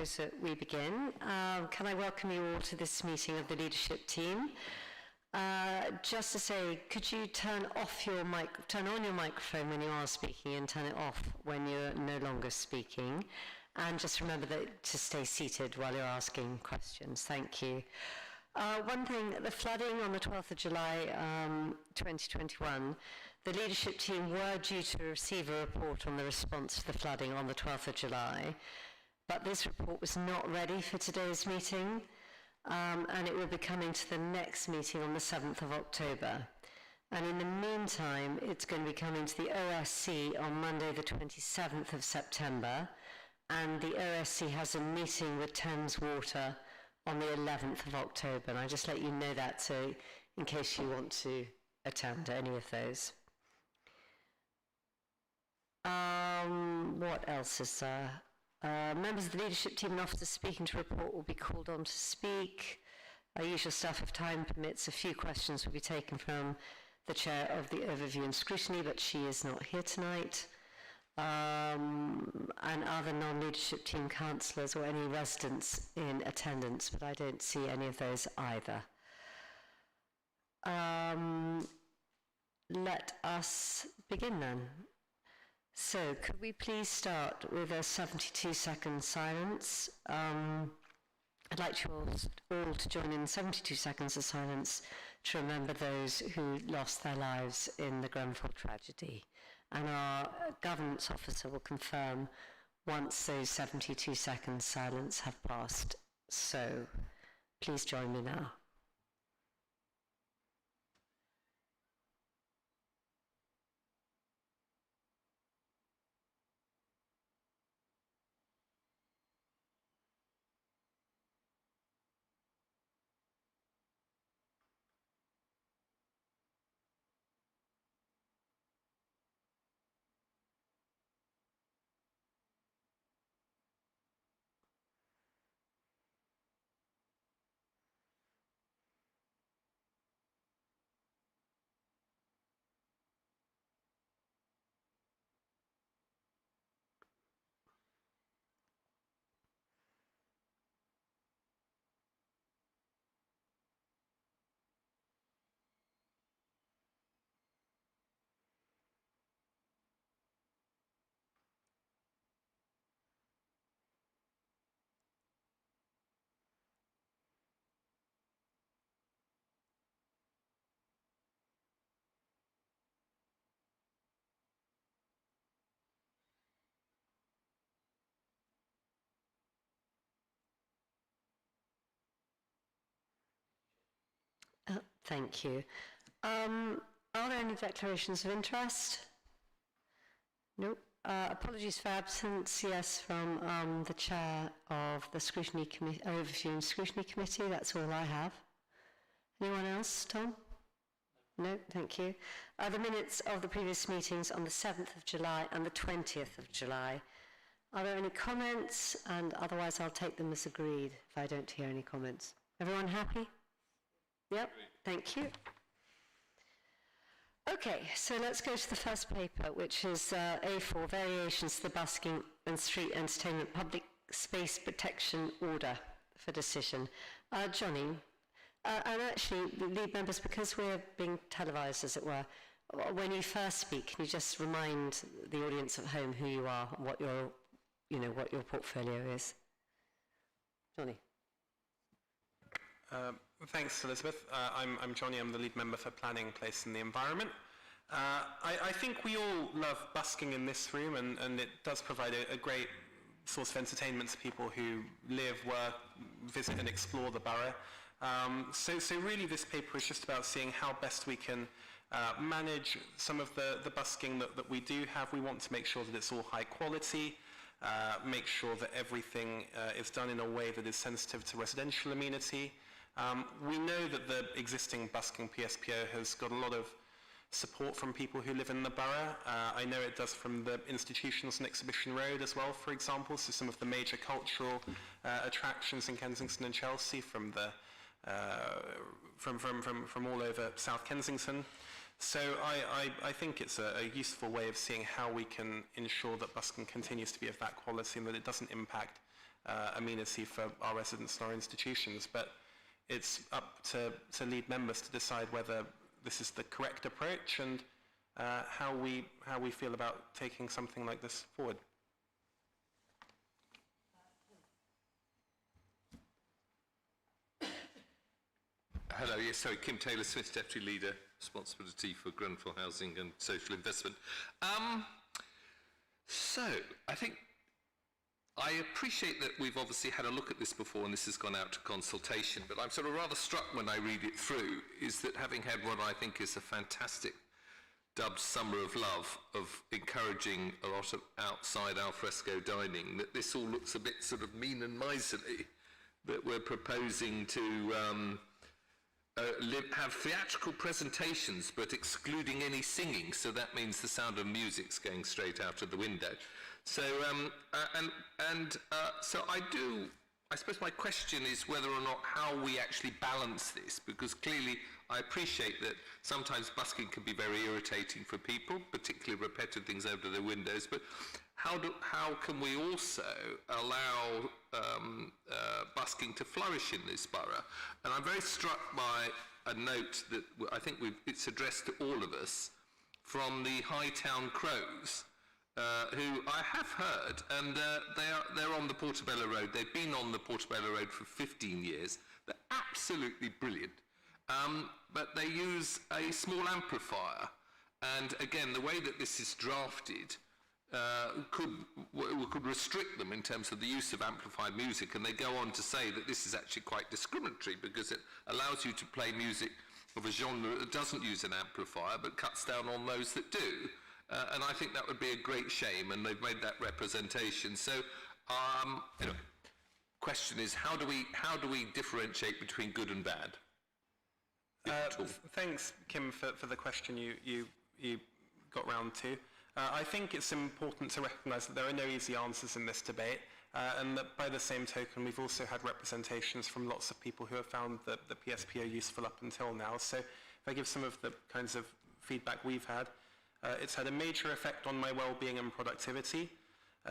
propose that we begin. Can I welcome you all to this meeting of the leadership team? Just to say, could you turn on your microphone when you are speaking and turn it off when you're no longer speaking? And just remember to stay seated while you're asking questions. Thank you. One thing, the flooding on the 12th of July 2021, the leadership team were due to receive a report on the response to the flooding on the 12th of July, but this report was not ready for today's meeting, and it will be coming to the next meeting on the 7th of October. And in the meantime, it's going to be coming to the OSC on Monday the 27th of September, and the OSC has a meeting with Thames Water on the 11th of October, and I just let you know that, so in case you want to attend any of those. What else is there? Members of the leadership team and officers speaking to report will be called on to speak. Our usual stuff, if time permits, a few questions will be taken from the chair of the overview and scrutiny, but she is not here tonight. And other non-leadership team councillors or any residents in attendance, but I don't see any of those either. Let us begin then. So could we please start with a 72-second silence? I'd like you all to join in 72 seconds of silence to remember those who lost their lives in the Grenfell tragedy. And our governance officer will confirm once those 72 seconds silence have passed. So please join me now. Thank you. Are there any declarations of interest? No. Apologies for absence, yes, from the chair of the Scrutiny Committee, Overview and Scrutiny Committee. That's all I have. Anyone else, Tom? No, thank you. The minutes of the previous meetings on the 7th of July and the 20th of July. Are there any comments? And otherwise I'll take them as agreed if I don't hear any comments. Everyone happy? Yep, thank you. Okay, so let's go to the first paper, which is A4, Variations to the Busking and Street Entertainment Public Space Protection Order for decision. Johnny, and actually, lead members, because we're being televised, as it were, when you first speak, can you just remind the audience at home who you are and what your portfolio is? Johnny. Thanks, Elizabeth. I'm Johnny. I'm the lead member for Planning, Place and the Environment. I think we all love busking in this room, and it does provide a great source of entertainment to people who live, work, visit and explore the borough. So really this paper is just about seeing how best we can manage some of the busking that we do have. We want to make sure that it's all high quality, make sure that everything is done in a way that is sensitive to residential amenity. We know that the existing busking PSPO has got a lot of support from people who live in the borough. I know it does from the institutions on Exhibition Road as well, for example, so some of the major cultural attractions in Kensington and Chelsea from all over South Kensington. So I think it's a useful way of seeing how we can ensure that busking continues to be of that quality and that it doesn't impact amenity for our residents and our institutions. But it's up to lead members to decide whether this is the correct approach and how we feel about taking something like this forward. Hello, yes, sorry, Kim Taylor-Smith, Deputy Leader, Responsibility for Grenfell Housing and Social Investment. So, I appreciate that we've obviously had a look at this before and this has gone out to consultation, but I'm sort of rather struck when I read it through, is that having had what I think is a fantastic dubbed Summer of Love of encouraging a lot of outside alfresco dining, that this all looks a bit sort of mean and miserly, that we're proposing to have theatrical presentations but excluding any singing, so that means the Sound of Music's going straight out of the window. So so I suppose my question is whether or not how we actually balance this, because clearly I appreciate that sometimes busking can be very irritating for people, particularly repetitive things over their windows, but how can we also allow busking to flourish in this borough? And I'm very struck by a note that I think it's addressed to all of us from the Hightown Crows, who I have heard, and they're on the Portobello Road. They've been on the Portobello Road for 15 years. They're absolutely brilliant, but they use a small amplifier, and again, the way that this is drafted could restrict them in terms of the use of amplified music, and they go on to say that this is actually quite discriminatory because it allows you to play music of a genre that doesn't use an amplifier but cuts down on those that do. And I think that would be a great shame, and they've made that representation. So, anyway, question is, how do we differentiate between good and bad? Thanks, Kim, for the question you got round to. I think it's important to recognise that there are no easy answers in this debate, and that by the same token, we've also had representations from lots of people who have found the PSPO useful up until now. So, if I give some of the kinds of feedback we've had, it's had a major effect on my well-being and productivity.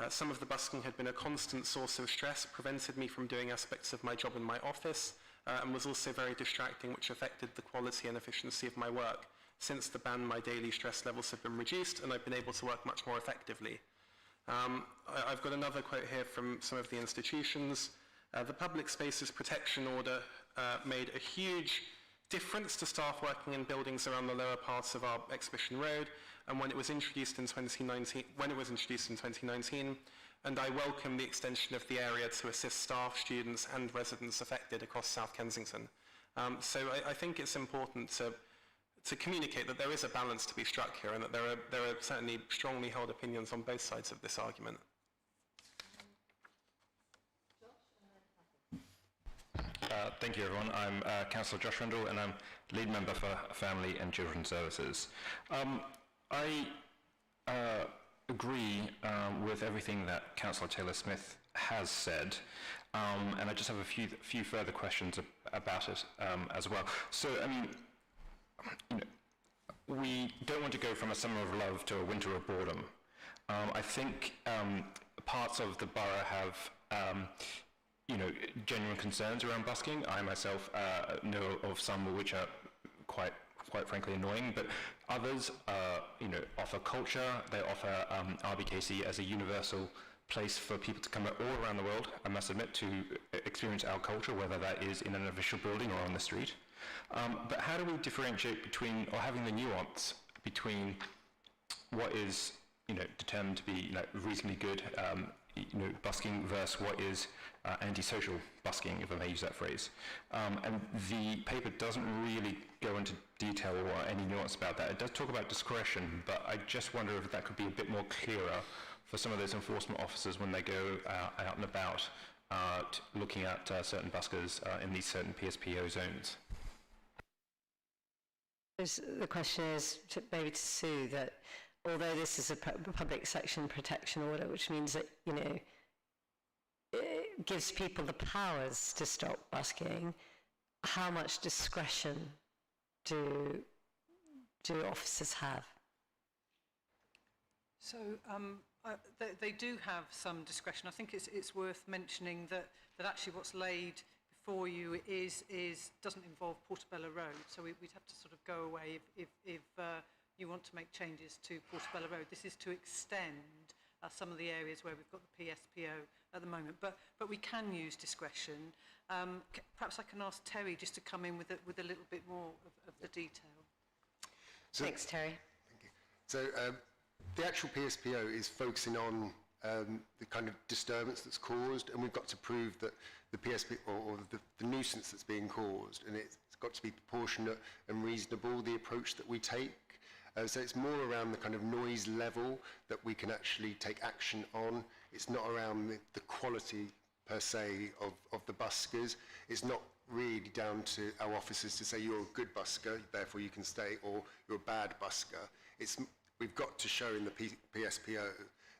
Some of the busking had been a constant source of stress, prevented me from doing aspects of my job in my office, and was also very distracting, which affected the quality and efficiency of my work. Since the ban, my daily stress levels have been reduced, and I've been able to work much more effectively. I've got another quote here from some of the institutions. The Public Spaces Protection Order made a huge difference to staff working in buildings around the lower parts of our Exhibition Road, and when it was introduced in 2019, and I welcome the extension of the area to assist staff, students and residents affected across South Kensington. So I think it's important to communicate that there is a balance to be struck here, and that there are certainly strongly held opinions on both sides of this argument. Thank you, everyone. I'm Councillor Josh Rindle, and I'm lead member for Family and Children's Services. I agree with everything that Councillor Taylor-Smith has said, and I just have a few further questions about it as well. So, I mean, you know, we don't want to go from a summer of love to a winter of boredom. I think parts of the borough have you know, genuine concerns around busking. I myself know of some which are quite frankly annoying, but others, you know, offer culture. They offer RBKC as a universal place for people to come all around the world, I must admit, to experience our culture, whether that is in an official building or on the street. But how do we differentiate between, or having the nuance between what is, you know, determined to be, like, reasonably good, you know, busking versus what is antisocial busking, if I may use that phrase. And the paper doesn't really go into detail or any nuance about that. It does talk about discretion, but I just wonder if that could be a bit more clearer for some of those enforcement officers when they go out and about looking at certain buskers in these certain PSPO zones. The question is maybe to Sue, that although this is a public section protection order, which means that, you know, it gives people the powers to stop busking, how much discretion do officers have? So They do have some discretion. I think it's worth mentioning that actually what's laid before you doesn't involve Portobello Road. So we'd have to sort of go away if you want to make changes to Portobello Road. This is to extend some of the areas where we've got the PSPO at the moment. But we can use discretion. Perhaps I can ask Terry just to come in with a little bit more of the detail. So, thanks, Terry. Thank you. So the actual PSPO is focusing on the kind of disturbance that's caused, and we've got to prove that the PSP or the nuisance that's being caused, and it's got to be proportionate and reasonable, the approach that we take. So it's more around the kind of noise level that we can actually take action on. It's not around the quality per se of the buskers. It's not really down to our officers to say you're a good busker, therefore you can stay, or you're a bad busker. We've got to show in the PSPO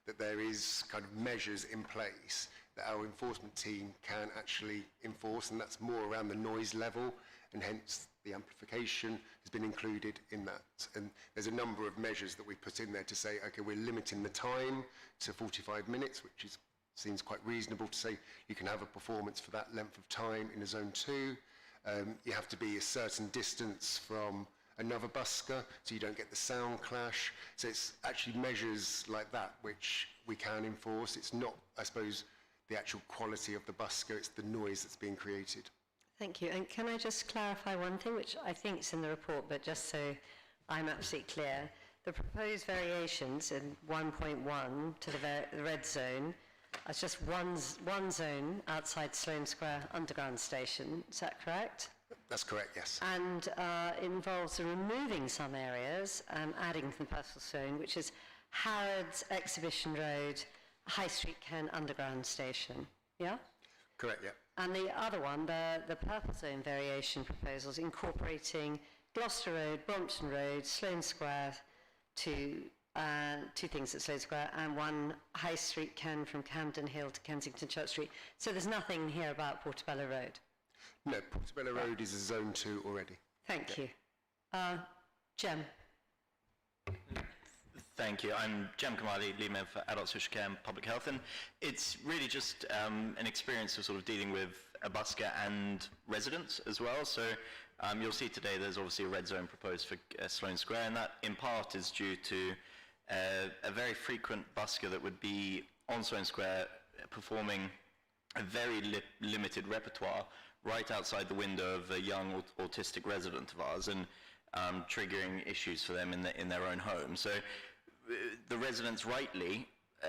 that there is kind of measures in place that our enforcement team can actually enforce, and that's more around the noise level, and hence the amplification has been included in that. And there's a number of measures that we put in there to say, okay, we're limiting the time to 45 minutes, which seems quite reasonable to say you can have a performance for that length of time in a zone 2. You have to be a certain distance from another busker so you don't get the sound clash. So it's actually measures like that which we can enforce. It's not, I suppose, the actual quality of the busker, it's the noise that's being created. Thank you. And can I just clarify one thing, which I think is in the report, but just so I'm absolutely clear. The proposed variations in 1.1 to the red zone is just one zone outside Sloane Square Underground Station. Is that correct? That's correct, yes. And it involves removing some areas and adding to the purple zone, which is Harrods, Exhibition Road, High Street Kent Underground Station. Yeah? Correct, yeah. And the other one, the purple zone variation proposals incorporating Gloucester Road, Brompton Road, Sloane Square, two things at Sloane Square, and one High Street Ken from Camden Hill to Kensington Church Street. So there's nothing here about Portobello Road? No, Portobello Road is a zone 2 already. Thank you. Jem. Thank you. I'm Jem Kamali, lead member for Adult Social Care and Public Health, and it's really just an experience of sort of dealing with a busker and residents as well. So you'll see today there's obviously a red zone proposed for Sloane Square, and that in part is due to a very frequent busker that would be on Sloane Square performing a very limited repertoire right outside the window of a young autistic resident of ours, and triggering issues for them in their own home. So the residents rightly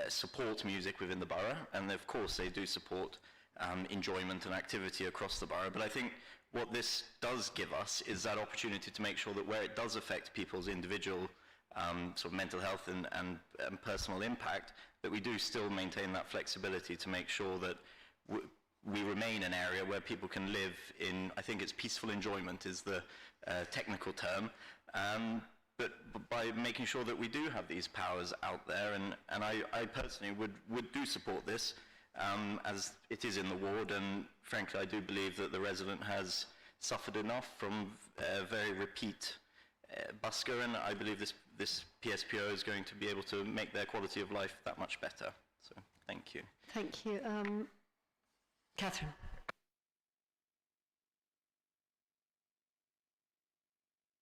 support music within the borough, and of course they do support enjoyment and activity across the borough. But I think what this does give us is that opportunity to make sure that where it does affect people's individual sort of mental health and personal impact, that we do still maintain that flexibility to make sure that we remain an area where people can live in, I think it's peaceful enjoyment is the technical term, but by making sure that we do have these powers out there, and I personally would do support this as it is in the ward, and frankly I do believe that the resident has suffered enough from a very repeat busker, and I believe this PSPO is going to be able to make their quality of life that much better. So thank you. Thank you. Catherine.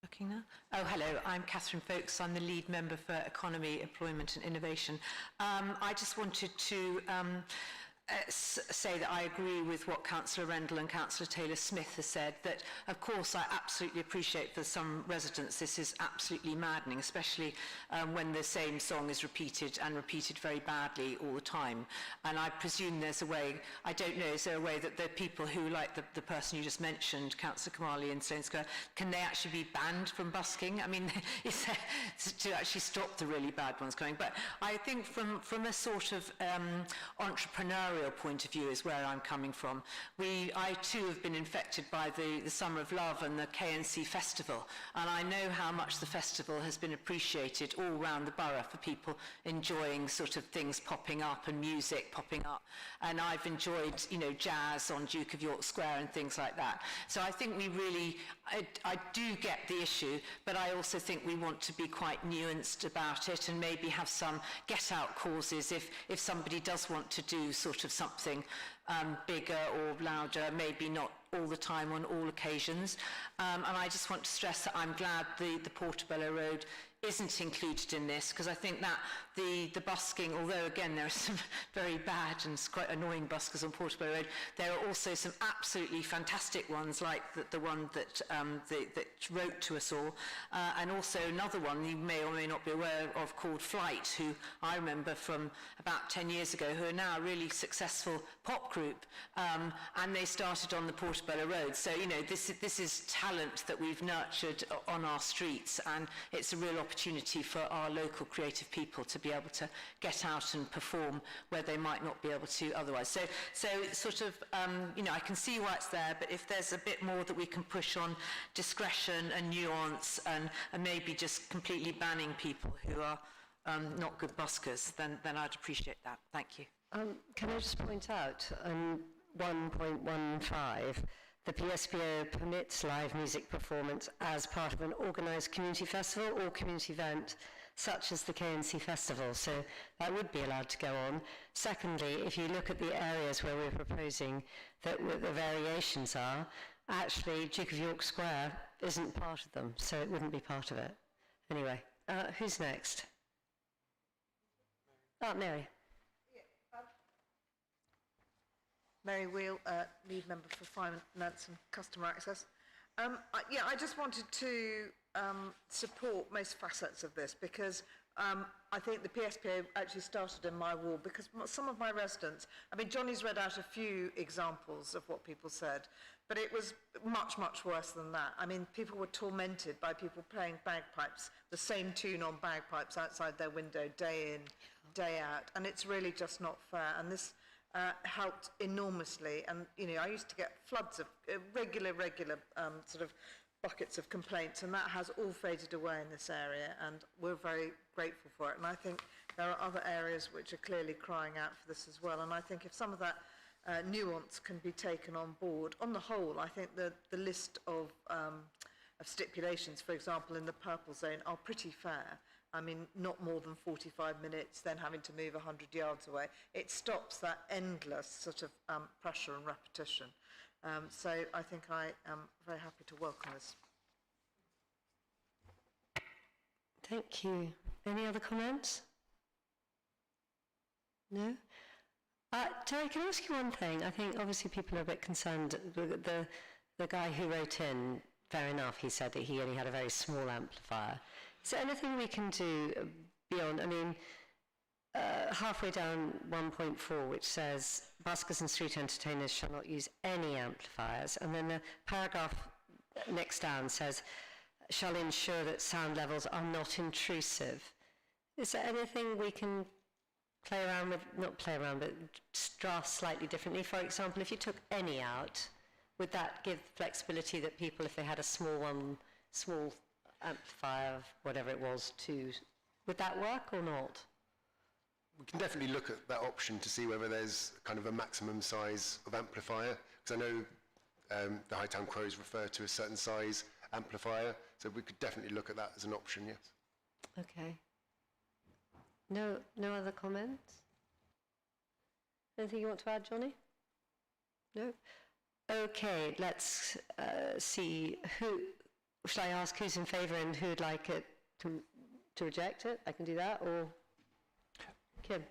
Looking now. Oh, hello. I'm Catherine Folkes. I'm the lead member for Economy, Employment and Innovation. I just wanted to say that I agree with what Councillor Rendell and Councillor Taylor-Smith has said, that of course I absolutely appreciate for some residents this is absolutely maddening, especially when the same song is repeated and repeated very badly all the time. And I presume there's a way, I don't know, is there a way that the people who, like the person you just mentioned, Councillor Kamali in Sloane Square, can they actually be banned from busking? I mean, is there, to actually stop the really bad ones coming? But I think from a sort of entrepreneurial entrepreneurial point of view is where I'm coming from. I too have been infected by the Summer of Love and the KNC Festival, and I know how much the festival has been appreciated all around the borough for people enjoying sort of things popping up and music popping up. And I've enjoyed, you know, jazz on Duke of York Square and things like that. So I think we really, I do get the issue, but I also think we want to be quite nuanced about it and maybe have some get-out causes if somebody does want to do sort of something bigger or louder, maybe not all the time on all occasions. And I just want to stress that I'm glad the Portobello Road isn't included in this, because I think that the busking, although again there are some very bad and quite annoying buskers on Portobello Road, there are also some absolutely fantastic ones, like the one that that wrote to us all, and also another one you may or may not be aware of called Flight, who I remember from about 10 years ago, who are now a really successful pop group, and they started on the Portobello Road. So, you know, this is talent that we've nurtured on our streets, and it's a real opportunity for our local creative people to be able to get out and perform where they might not be able to otherwise. So it's sort of, you know, I can see why it's there, but if there's a bit more that we can push on discretion and nuance and maybe just completely banning people who are not good buskers, then I'd appreciate that. Thank you. Can I just point out, 1.15, the PSPO permits live music performance as part of an organised community festival or community event, such as the KNC Festival, so that would be allowed to go on. Secondly, if you look at the areas where we're proposing that the variations are, actually Duke of York Square isn't part of them, so it wouldn't be part of it. Anyway, who's next? Mary. Mary Wheel, lead member for Finance and Customer Access. I just wanted to support most facets of this, because I think the PSPA actually started in my ward, because some of my residents, I mean, Johnny's read out a few examples of what people said, but it was much, much worse than that. I mean, people were tormented by people playing bagpipes, the same tune on bagpipes outside their window day in, day out, and it's really just not fair. And this helped enormously, and you know, I used to get floods of regular sort of buckets of complaints, and that has all faded away in this area, and we're very grateful for it. And I think there are other areas which are clearly crying out for this as well, and I think if some of that nuance can be taken on board, on the whole, I think the list of stipulations, for example, in the purple zone are pretty fair. I mean, not more than 45 minutes, then having to move 100 yards away. It stops that endless sort of pressure and repetition. So I think I am very happy to welcome this. Thank you. Any other comments? No? Terry, can I ask you one thing? I think obviously people are a bit concerned. The guy who wrote in, fair enough, he said that he only had a very small amplifier. Is there anything we can do beyond, I mean, halfway down 1.4, which says buskers and street entertainers shall not use any amplifiers, and then the paragraph next down says, shall ensure that sound levels are not intrusive. Is there anything we can play around with, not play around, but draft slightly differently? For example, if you took any out, would that give flexibility that people, if they had a small amplifier of whatever it was, would that work or not? We can definitely look at that option to see whether there's kind of a maximum size of amplifier, because I know the Hightown Crows refer to a certain size amplifier, so we could definitely look at that as an option, yes. Okay. No other comments? Anything you want to add, Johnny? No? Okay, let's see who. Shall I ask who's in favour and who'd like it to reject it? I can do that, or Kim?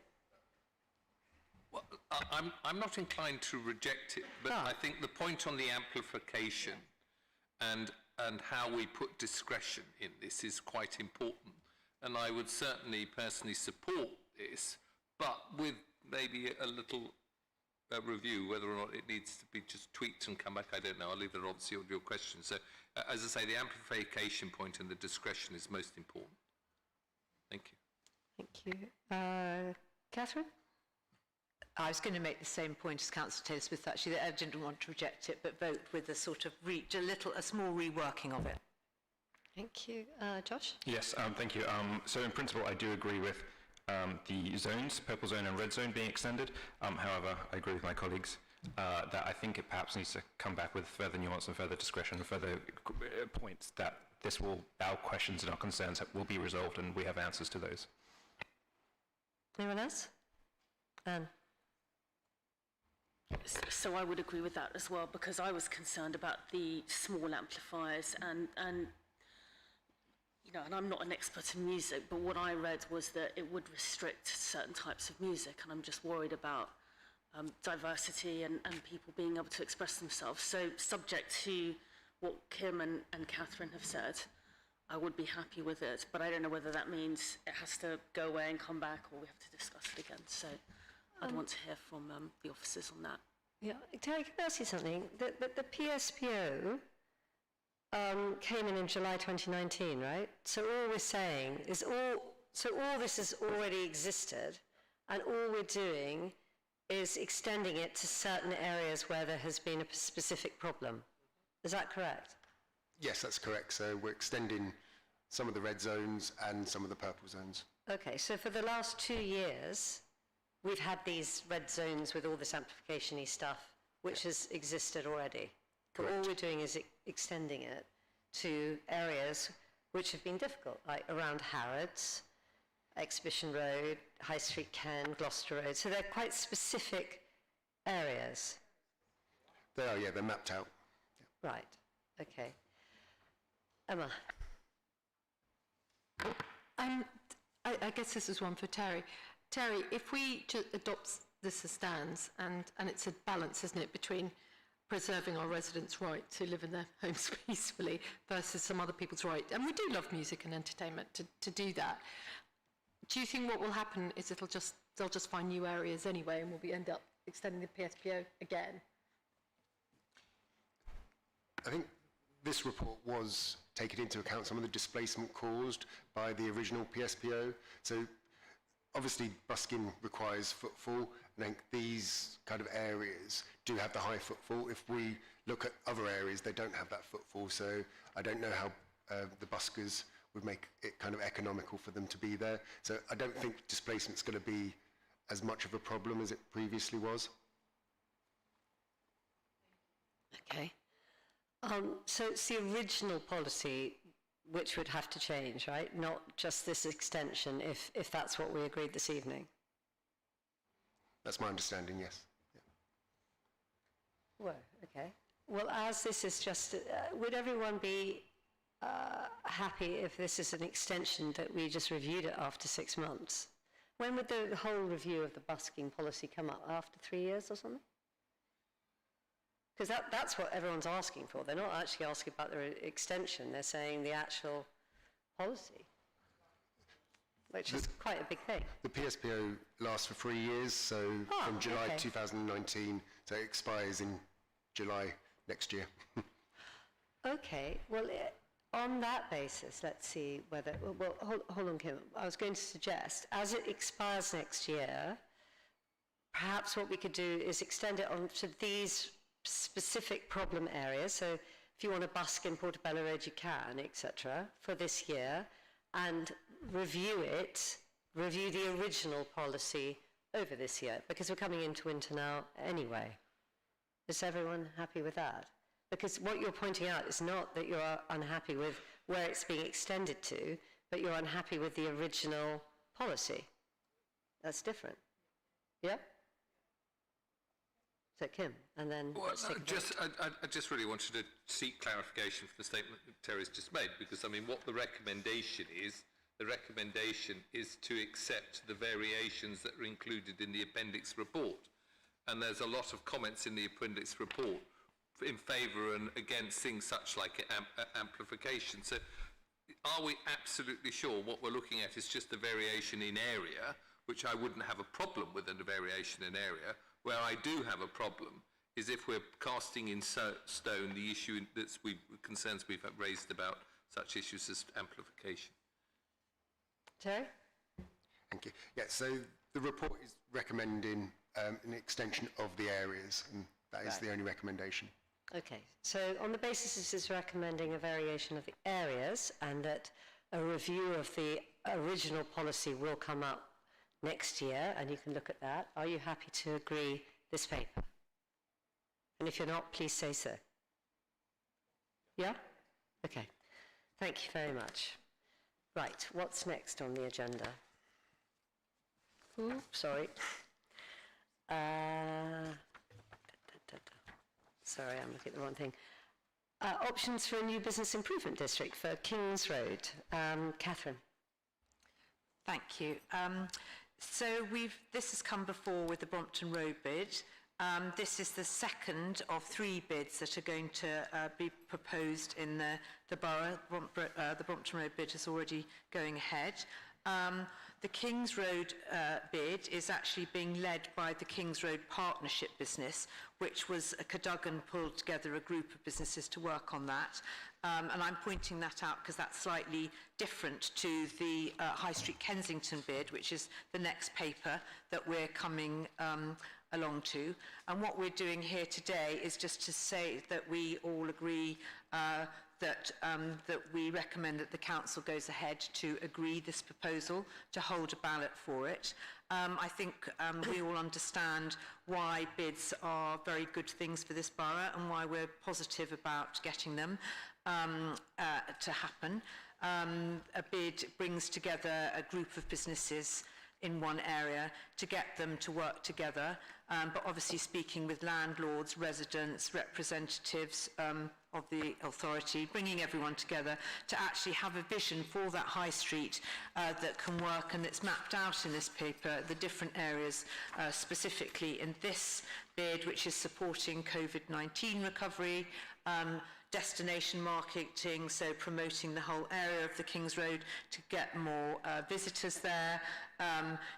Well, I'm not inclined to reject it, but I think the point on the amplification and how we put discretion in this is quite important. And I would certainly personally support this, but with maybe a little review, whether or not it needs to be just tweaked and come back, I don't know. I'll leave that obviously on your question. So, as I say, the amplification point and the discretion is most important. Thank you. Thank you. Catherine? I was going to make the same point as Councillor Taylor-Smith, actually, that I didn't want to reject it, but vote with a sort of a small reworking of it. Thank you. Josh? Yes, thank you. So in principle, I do agree with the zones, purple zone and red zone being extended. However, I agree with my colleagues that I think it perhaps needs to come back with further nuance and further discretion and further points that our questions and our concerns will be resolved and we have answers to those. Anyone else? Anne? So I would agree with that as well, because I was concerned about the small amplifiers and you know, and I'm not an expert in music, but what I read was that it would restrict certain types of music, and I'm just worried about diversity and people being able to express themselves. So subject to what Kim and Catherine have said, I would be happy with it, but I don't know whether that means it has to go away and come back, or we have to discuss it again. So I'd want to hear from the officers on that. Yeah, Terry, can I ask you something? The PSPO came in July 2019, right? So all we're saying is all this has already existed, and all we're doing is extending it to certain areas where there has been a specific problem. Is that correct? Yes, that's correct. So we're extending some of the red zones and some of the purple zones. Okay, so for the last 2 years, we've had these red zones with all this amplification-y stuff, which has existed already. But all we're doing is extending it to areas which have been difficult, like around Harrods, Exhibition Road, High Street Ken, Gloucester Road. So they're quite specific areas. They are, yeah, they're mapped out. Yeah. Right, okay. Emma? I guess this is one for Terry. Terry, if we adopt this as stands, and it's a balance, isn't it, between preserving our residents' right to live in their homes peacefully versus some other people's right, and we do love music and entertainment to do that. Do you think what will happen is they'll just find new areas anyway, and we'll end up extending the PSPO again? I think this report was taking into account some of the displacement caused by the original PSPO. So obviously busking requires footfall, and I think these kind of areas do have the high footfall. If we look at other areas, they don't have that footfall, so I don't know how the buskers would make it kind of economical for them to be there. So I don't think displacement's going to be as much of a problem as it previously was. Okay. So it's the original policy which would have to change, right? Not just this extension, if that's what we agreed this evening. That's my understanding, yes. Yeah. Well, okay. Well, as this is just, would everyone be happy if this is an extension that we just reviewed it after 6 months? When would the whole review of the busking policy come up? After 3 years or something? Because that's what everyone's asking for. They're not actually asking about the extension. They're saying the actual policy, which is quite a big thing. The PSPO lasts for 3 years, so from July 2019, so it expires in July next year. Okay, well, on that basis, let's see whether, well, hold on, Kim. I was going to suggest, as it expires next year, perhaps what we could do is extend it on to these specific problem areas. So if you want to busk in Portobello Road, you can, etc., for this year, and review the original policy over this year, because we're coming into winter now anyway. Is everyone happy with that? Because what you're pointing out is not that you're unhappy with where it's being extended to, but you're unhappy with the original policy. That's different. Yeah? So Kim, and then well, I just really wanted to seek clarification for the statement that Terry's just made, because I mean what the recommendation is to accept the variations that are included in the appendix report, and there's a lot of comments in the appendix report in favour and against things such like amplification. So are we absolutely sure what we're looking at is just a variation in area, which I wouldn't have a problem with, a variation in area? Where I do have a problem is if we're casting in stone the issue that's concerns we've raised about such issues as amplification. Terry? Thank you. Yeah, so the report is recommending an extension of the areas, and that is the only recommendation. Okay, so on the basis this is recommending a variation of the areas and that a review of the original policy will come up next year, and you can look at that, are you happy to agree this paper? And if you're not, please say so. Yeah? Okay. Thank you very much. Right, what's next on the agenda? Ooh, sorry. Sorry, I'm looking at the wrong thing. Options for a new business improvement district for Kings Road. Catherine. Thank you. So this has come before with the Brompton Road bid. This is the second of 3 bids that are going to be proposed in the borough. The Brompton Road bid is already going ahead. The Kings Road bid is actually being led by the Kings Road Partnership business, which was Cadogan pulled together a group of businesses to work on that. And I'm pointing that out because that's slightly different to the High Street Kensington bid, which is the next paper that we're coming along to. And what we're doing here today is just to say that we all agree that we recommend that the council goes ahead to agree this proposal, to hold a ballot for it. I think we all understand why bids are very good things for this borough and why we're positive about getting them to happen. A bid brings together a group of businesses in one area to get them to work together, but obviously speaking with landlords, residents, representatives of the authority, bringing everyone together to actually have a vision for that high street that can work, and it's mapped out in this paper, the different areas specifically in this bid, which is supporting COVID-19 recovery, destination marketing, so promoting the whole area of the Kings Road to get more visitors there,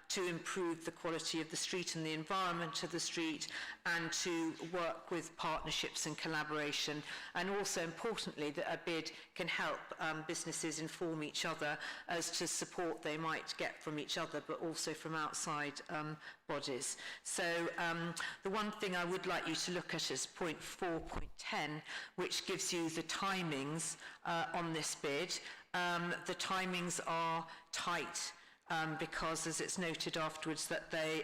to improve the quality of the street and the environment of the street, and to work with partnerships and collaboration, and also importantly that a bid can help businesses inform each other as to support they might get from each other, but also from outside bodies. So the one thing I would like you to look at is point 4.10, which gives you the timings on this bid. The timings are tight because, as it's noted afterwards, that they,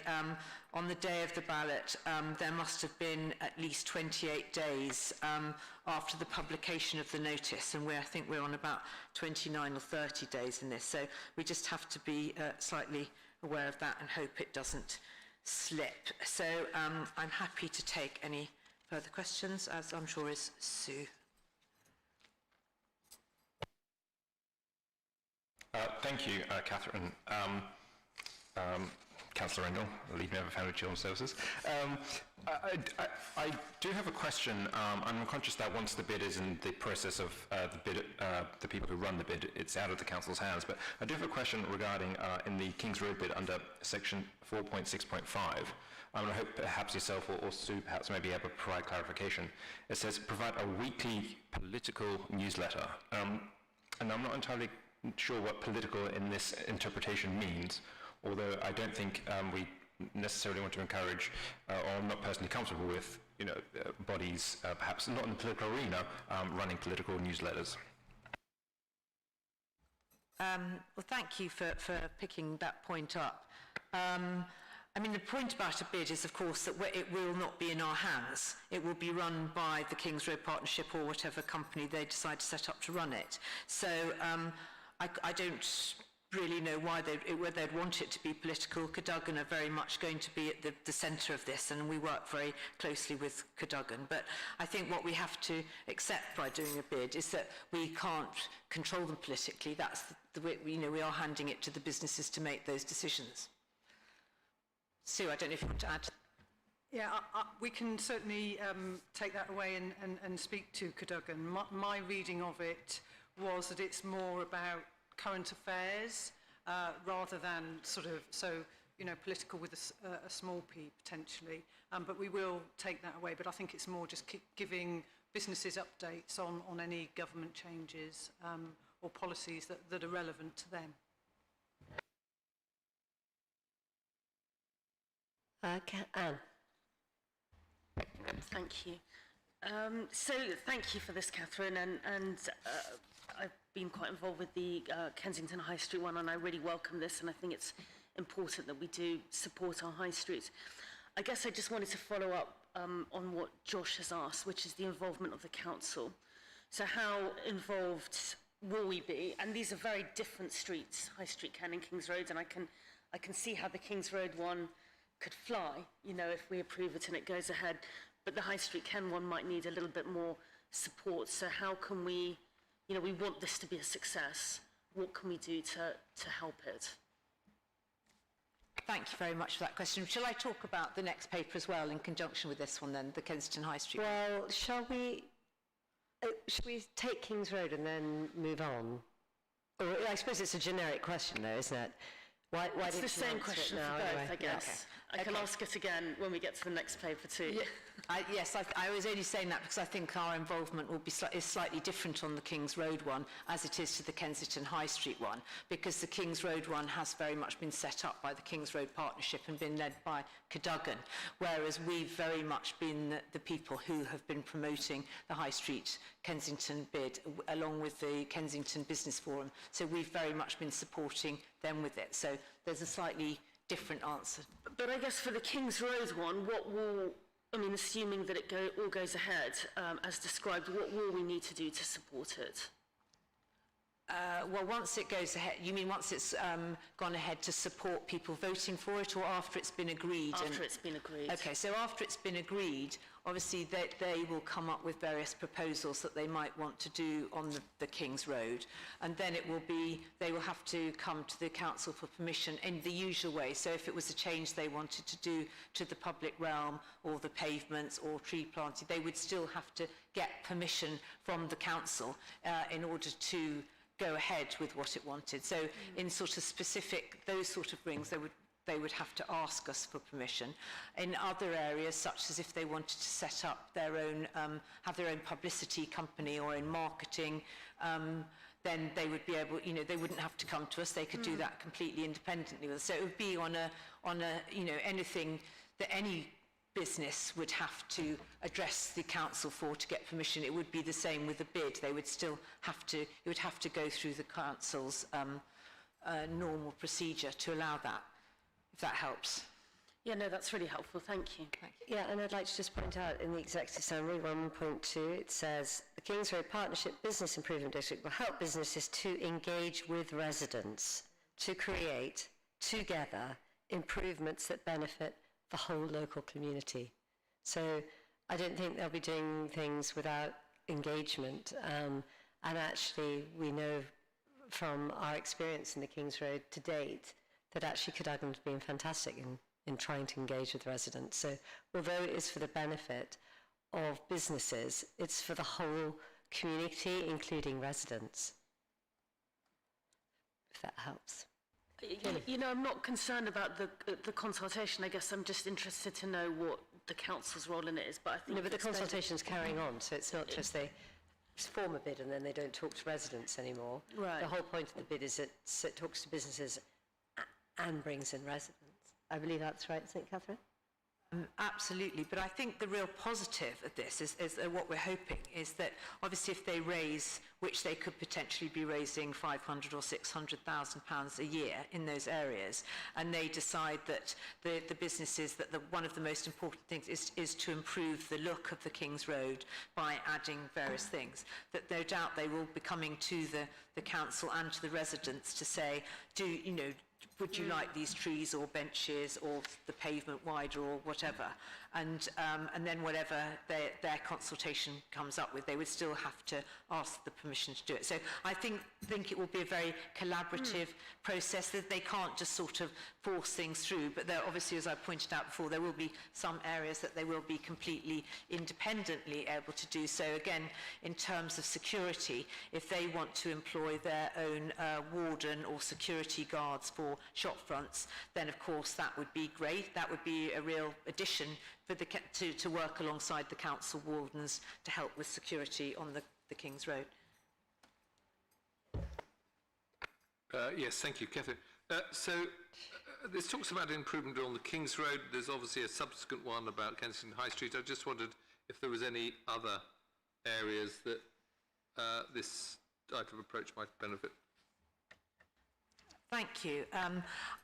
on the day of the ballot, there must have been at least 28 days after the publication of the notice, and I think we're on about 29 or 30 days in this. So we just have to be slightly aware of that and hope it doesn't slip. So I'm happy to take any further questions, as I'm sure is Sue. Thank you, Catherine. Councillor Rendell, lead member for Family Children's Services. I do have a question. I'm conscious that once the bid is in the process of the people who run the bid, it's out of the council's hands. But I do have a question regarding in the Kings Road bid under section 4.6.5. I hope perhaps yourself or Sue perhaps may be able to provide clarification. It says provide a weekly political newsletter. And I'm not entirely sure what political in this interpretation means, although I don't think we necessarily want to encourage, or I'm not personally comfortable with, bodies, perhaps not in the political arena, running political newsletters. Well, thank you for picking that point up. I mean, the point about a bid is, of course, that it will not be in our hands. It will be run by the Kings Road Partnership or whatever company they decide to set up to run it. So I don't really know why whether they'd want it to be political. Cadogan are very much going to be at the centre of this, and we work very closely with Cadogan. But I think what we have to accept by doing a bid is that we can't control them politically. That's the way, we are handing it to the businesses to make those decisions. Sue, I don't know if you want to add. Yeah, we can certainly take that away and speak to Cadogan. My reading of it was that it's more about current affairs rather than political with a small p potentially. But we will take that away. But I think it's more just giving businesses updates on any government changes or policies that are relevant to them. Anne? Thank you. So thank you for this, Catherine, and I've been quite involved with the Kensington High Street one, and I really welcome this, and I think it's important that we do support our high streets. I guess I just wanted to follow up on what Josh has asked, which is the involvement of the council. So how involved will we be? And these are very different streets, High Street Ken and Kings Road, and I can see how the Kings Road one could fly, you know, if we approve it and it goes ahead. But the High Street Ken one might need a little bit more support. So how can we, you know, we want this to be a success. What can we do to help it? Thank you very much for that question. Shall I talk about the next paper as well in conjunction with this one then, the Kensington High Street? Well, shall we take Kings Road and then move on? Or I suppose it's a generic question though, isn't it? Why It's didn't the you same answer it question now for both, anyway? I guess. I can ask it again when we get to the next paper too. Yes, I was only saying that because I think our involvement will be is slightly different on the Kings Road one as it is to the Kensington High Street one, because the Kings Road one has very much been set up by the Kings Road Partnership and been led by Cadogan, whereas we've very much been the people who have been promoting the High Street Kensington bid along with the Kensington Business Forum. So we've very much been supporting them with it. So there's a slightly different answer. But I guess for the Kings Road one, what will, I mean, assuming that it all goes ahead as described, what will we need to do to support it? Well, once it goes ahead, you mean once it's gone ahead to support people voting for it, or after it's been agreed? After it's been agreed. Okay, so after it's been agreed, obviously they will come up with various proposals that they might want to do on the King's Road, and then it will be, they will have to come to the council for permission in the usual way. So if it was a change they wanted to do to the public realm or the pavements or tree planting, they would still have to get permission from the council in order to go ahead with what it wanted. So in sort of specific, those sort of things, they would have to ask us for permission. In other areas, such as if they wanted to set up their own, have their own publicity company or in marketing, then they would be able, you know, they wouldn't have to come to us. They could do that completely independently with us. So it would be on a, you know, anything that any business would have to address the council for to get permission. It would be the same with a bid. They would still have to, it would have to go through the council's normal procedure to allow that, if that helps. Yeah, no, that's really helpful. Thank you. Yeah, and I'd like to just point out in the executive summary 1.2, it says the Kings Road Partnership Business Improvement District will help businesses to engage with residents to create together improvements that benefit the whole local community. So I don't think they'll be doing things without engagement. And actually, we know from our experience in the Kings Road to date that actually Cadogan has been fantastic in trying to engage with residents. So although it is for the benefit of businesses, it's for the whole community, including residents. If that helps. You know, I'm not concerned about the consultation. I guess I'm just interested to know what the council's role in it is. But I think no, but the consultation's carrying on, so it's not just they form a bid and then they don't talk to residents anymore. Right. The whole point of the bid is it talks to businesses and brings in residents. I believe that's right, isn't it, Catherine? Absolutely, but I think the real positive of this is what we're hoping is that obviously if they raise, which they could potentially be raising 500 or 600,000 pounds a year in those areas, and they decide that the businesses, that one of the most important things is to improve the look of the King's Road by adding various things, that no doubt they will be coming to the council and to the residents to say, would you like these trees or benches or the pavement wider or whatever? And then whatever their consultation comes up with, they would still have to ask the permission to do it. So I think it will be a very collaborative process, that they can't just sort of force things through, but there, obviously, as I pointed out before, there will be some areas that they will be completely independently able to do so. Again, in terms of security, if they want to employ their own warden or security guards for shop fronts, then of course that would be great. That would be a real addition for to work alongside the council wardens to help with security on the King's Road. Yes, thank you, Catherine. So This talks about improvement on the King's Road. There's obviously a subsequent one about Kensington High Street. I just wondered if there was any other areas that this type of approach might benefit. Thank you.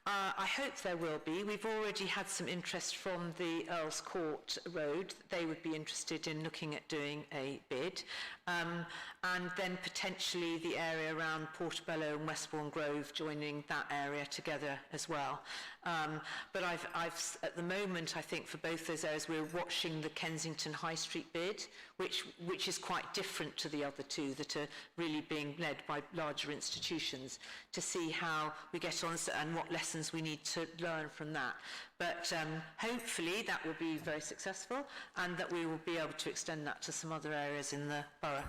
I hope there will be. We've already had some interest from the Earl's Court Road. They would be interested in looking at doing a bid. And then potentially the area around Portobello and Westbourne Grove, joining that area together as well. But I've at the moment, I think for both those areas, we're watching the Kensington High Street bid, which is quite different to the other two that are really being led by larger institutions, to see how we get on and what lessons we need to learn from that. But hopefully that will be very successful and that we will be able to extend that to some other areas in the borough.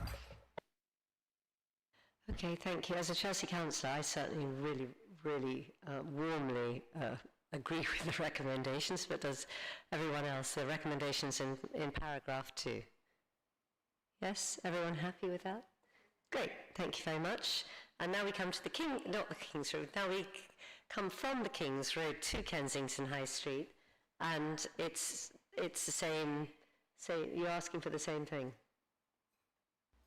Okay, thank you. As a Chelsea councillor, I certainly really warmly agree with the recommendations, but does everyone else, the recommendations in paragraph 2? Yes, everyone happy with that? Great, thank you very much. And now we come to the not the King's Road, now we come from the King's Road to Kensington High Street, and it's the same, you're asking for the same thing?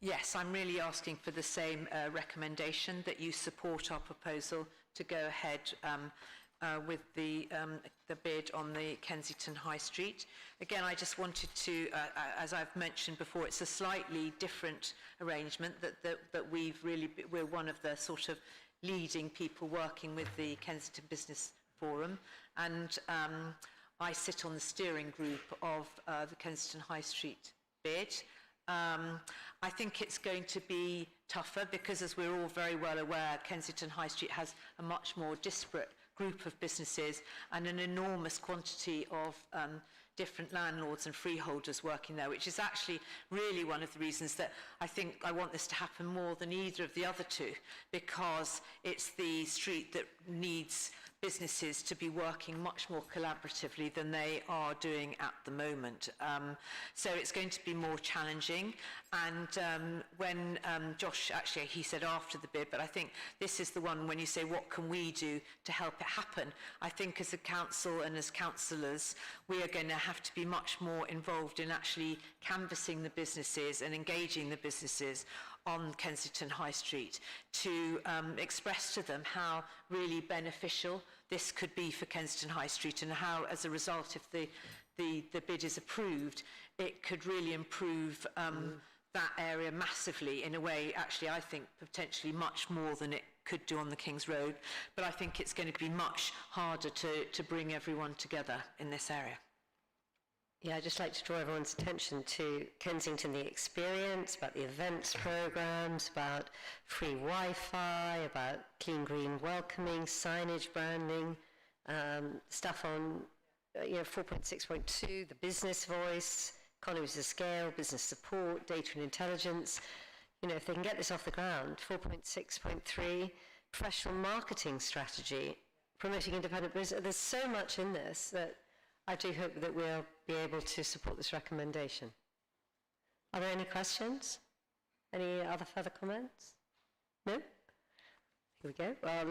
Yes, I'm really asking for the same recommendation, that you support our proposal to go ahead with the bid on the Kensington High Street. Again, I just wanted to, as I've mentioned before, it's a slightly different arrangement that we're one of the sort of leading people working with the Kensington Business Forum, and I sit on the steering group of the Kensington High Street bid. I think it's going to be tougher because, as we're all very well aware, Kensington High Street has a much more disparate group of businesses and an enormous quantity of different landlords and freeholders working there, which is actually really one of the reasons that I think I want this to happen more than either of the other two, because it's the street that needs businesses to be working much more collaboratively than they are doing at the moment. So it's going to be more challenging. And when Josh, actually he said after the bid, but I think this is the one when you say what can we do to help it happen, I think as a council and as councillors we are going to have to be much more involved in actually canvassing the businesses and engaging the businesses on Kensington High Street to express to them how really beneficial this could be for Kensington High Street, and how, as a result, if the bid is approved, it could really improve that area massively in a way, actually, I think, potentially much more than it could do on the King's Road. But I think it's going to be much harder to bring everyone together in this area. Yeah, I'd just like to draw everyone's attention to Kensington the Experience, about the events programmes, about free Wi-Fi, about clean, green welcoming, signage, branding, stuff on 4.6.2, the business voice, economies of scale, business support, data and intelligence. You know, if they can get this off the ground, 4.6.3, professional marketing strategy, promoting independent business. There's so much in this that I do hope that we'll be able to support this recommendation. Are there any questions? Any other further comments? No? Here we go. Well,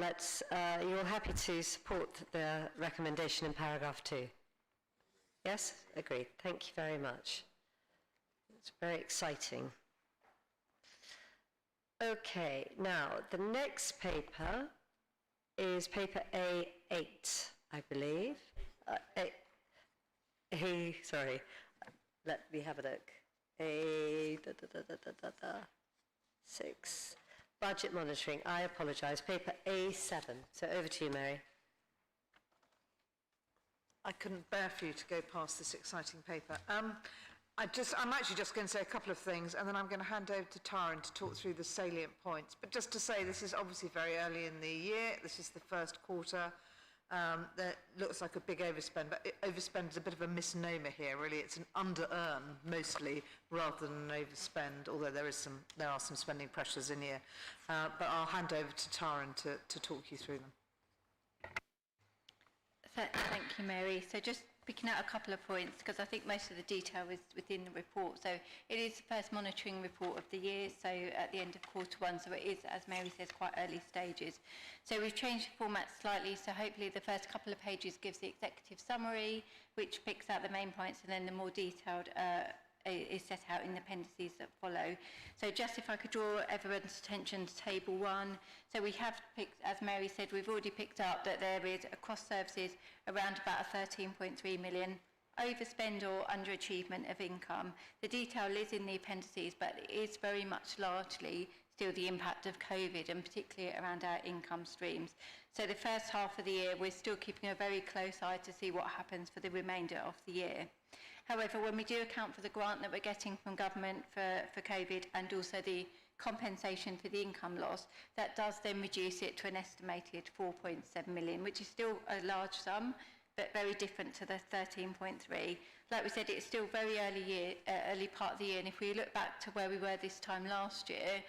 you're happy to support the recommendation in paragraph 2? Yes? Agreed. Thank you very much. It's very exciting. Okay, now the next paper is paper A8, I believe. Sorry, let me have a look. A6, budget monitoring. I apologise. Paper A7. So over to you, Mary. I couldn't bear for you to go past this exciting paper. I'm actually just going to say a couple of things, and then I'm going to hand over to Taran to talk through the salient points. But just to say, this is obviously very early in the year. This is the first quarter. That looks like a big overspend, but overspend is a bit of a misnomer here, really. It's an under-earn, mostly, rather than an overspend, although there are some spending pressures in here. But I'll hand over to Taran to talk you through them. Thank you, Mary. So just picking out a couple of points because I think most of the detail is within the report. So it is the first monitoring report of the year, so at the end of Q1, so it is, as Mary says, quite early stages. So we've changed the format slightly, so hopefully the first couple of pages gives the executive summary, which picks out the main points, and then the more detailed is set out in the appendices that follow. So just if I could draw everyone's attention to table 1. So we have picked, as Mary said, we've already picked up that there is across services around about a 13.3 million overspend or underachievement of income. The detail is in the appendices, but it is very much largely still the impact of COVID, and particularly around our income streams. So the first half of the year, we're still keeping a very close eye to see what happens for the remainder of the year. However, when we do account for the grant that we're getting from government for COVID and also the compensation for the income loss, that does then reduce it to an estimated 4.7 million, which is still a large sum, but very different to the 13.3. Like we said, it's still very early part of the year, and if we look back to where we were this time last year,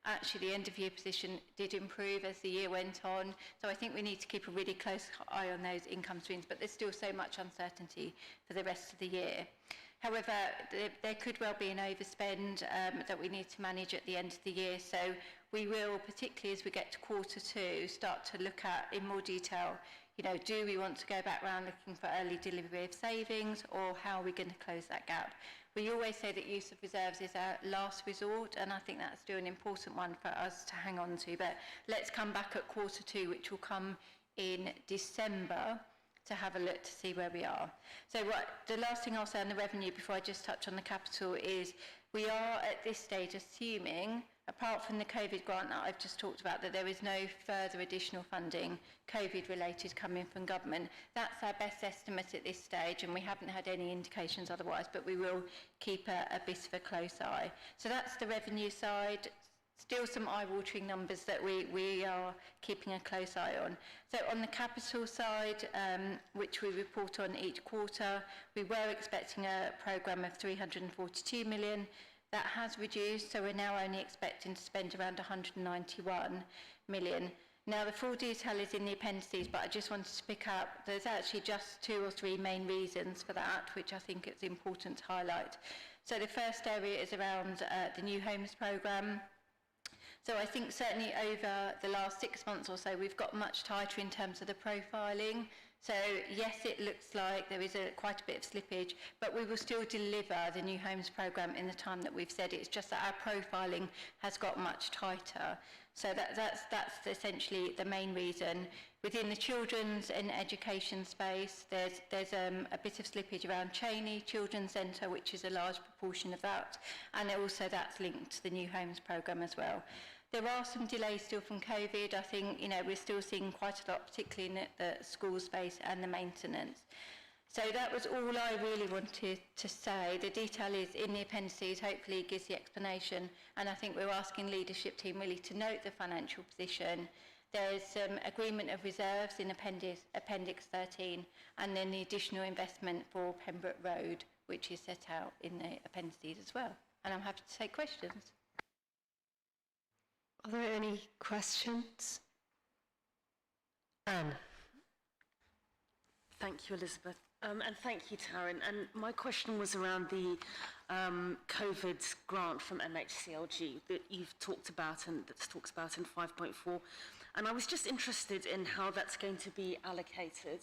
actually the end of year position did improve as the year went on. So I think we need to keep a really close eye on those income streams, but there's still so much uncertainty for the rest of the year. However, there could well be an overspend that we need to manage at the end of the year. So we will, particularly as we get to Q2, start to look at in more detail, you know, do we want to go back around looking for early delivery of savings, or how are we going to close that gap? We always say that use of reserves is our last resort, and I think that's still an important one for us to hang on to. But let's come back at Q2, which will come in December, to have a look to see where we are. So the last thing I'll say on the revenue before I just touch on the capital is we are at this stage assuming, apart from the COVID grant that I've just talked about, that there is no further additional funding COVID related coming from government. That's our best estimate at this stage, and we haven't had any indications otherwise, but we will keep a bit of a close eye. So that's the revenue side. Still some eye-watering numbers that we are keeping a close eye on. So on the capital side, which we report on each quarter, we were expecting a programme of 342 million. That has reduced, so we're now only expecting to spend around 191 million. Now the full detail is in the appendices, but I just wanted to pick up, there's actually just 2 or 3 main reasons for that, which I think it's important to highlight. So the first area is around the New Homes programme. So I think certainly over the last 6 months or so, we've got much tighter in terms of the profiling. So yes, it looks like there is quite a bit of slippage, but we will still deliver the New Homes programme in the time that we've said. It's just that our profiling has got much tighter. So that's essentially the main reason. Within the children's and education space, there's a bit of slippage around Cheney Children's Centre, which is a large proportion of that, and also that's linked to the New Homes programme as well. There are some delays still from COVID. I think, you know, we're still seeing quite a lot, particularly in the school space and the maintenance. So that was all I really wanted to say. The detail is in the appendices, hopefully it gives the explanation, and I think we're asking leadership team really to note the financial position. There's some agreement of reserves in Appendix 13, and then the additional investment for Pembroke Road, which is set out in the appendices as well. And I'm happy to take questions. Are there any questions? Anne. Thank you, Elizabeth. And thank you, Taryn. And my question was around the COVID grant from MHCLG that you've talked about and that's talked about in 5.4. And I was just interested in how that's going to be allocated,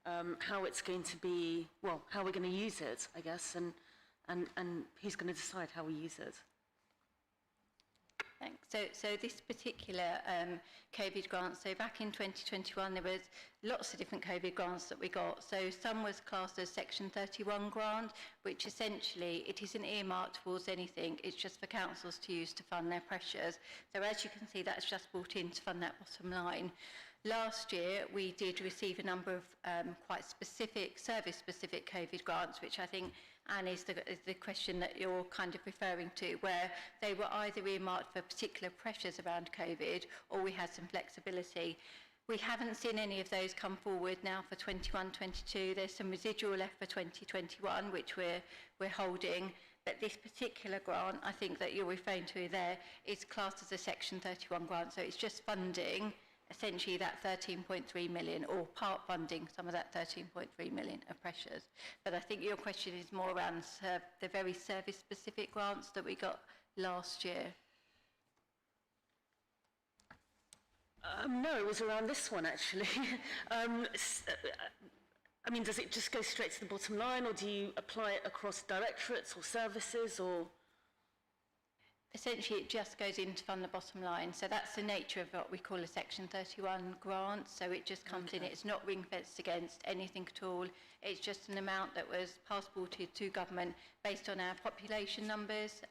how it's going to be, well, how we're going to use it, I guess, and who's going to decide how we use it. Thanks. So this particular COVID grant, so back in 2021 there was lots of different COVID grants that we got. So some was classed as Section 31 grant, which essentially it isn't earmarked towards anything, it's just for councils to use to fund their pressures. So as you can see, that's just brought in to fund that bottom line. Last year we did receive a number of quite specific, service-specific COVID grants, which I think, Anne, is the question that you're kind of referring to, where they were either earmarked for particular pressures around COVID or we had some flexibility. We haven't seen any of those come forward now for 21-22. There's some residual left for 2021, which we're holding. But this particular grant, I think that you're referring to there, is classed as a Section 31 grant, so it's just funding essentially that 13.3 million, or part funding some of that 13.3 million of pressures. But I think your question is more around the very service-specific grants that we got last year. No, it was around this one, actually. I mean, does it just go straight to the bottom line, or do you apply it across directorates or services, or...? Essentially, it just goes in to fund the bottom line. So that's the nature of what we call a Section 31 grant. So it just comes in. It's not ring-fenced against anything at all. It's just an amount that was passported to government based on our population numbers.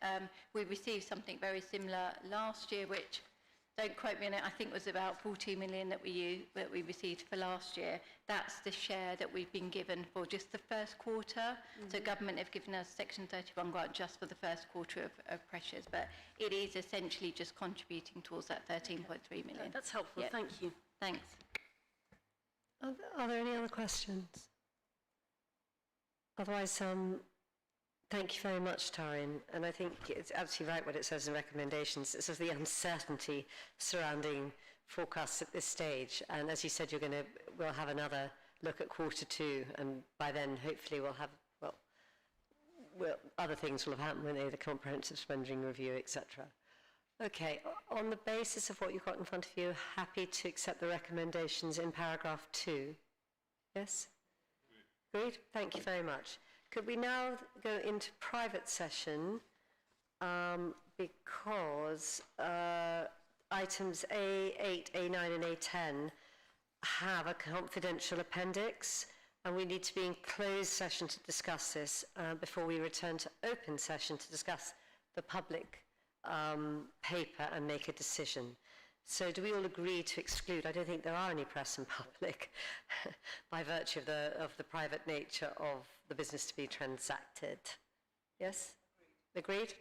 We received something very similar last year, which, don't quote me on it, I think was about 40 million that we received for last year. That's the share that we've been given for just the first quarter. So government have given us Section 31 grant just for the first quarter of pressures, but it is essentially just contributing towards that 13.3 million. That's helpful, thank you. Thanks. Are there any other questions? Otherwise, thank you very much, Taryn. And I think it's absolutely right what it says in recommendations. It says the uncertainty surrounding forecasts at this stage. And as you said, we'll have another look at Q2, and by then, hopefully, we'll have, other things will have happened, won't they? The comprehensive spending review, etc. Okay, on the basis of what you've got in front of you, happy to accept the recommendations in paragraph 2. Yes? Agreed? Thank you very much. Could we now go into private session, because items A8, A9 and A10 have a confidential appendix, and we need to be in closed session to discuss this before we return to open session to discuss the public paper and make a decision. So do we all agree to exclude? I don't think there are any press and public by virtue of the private nature of the business to be transacted. Yes? Agreed?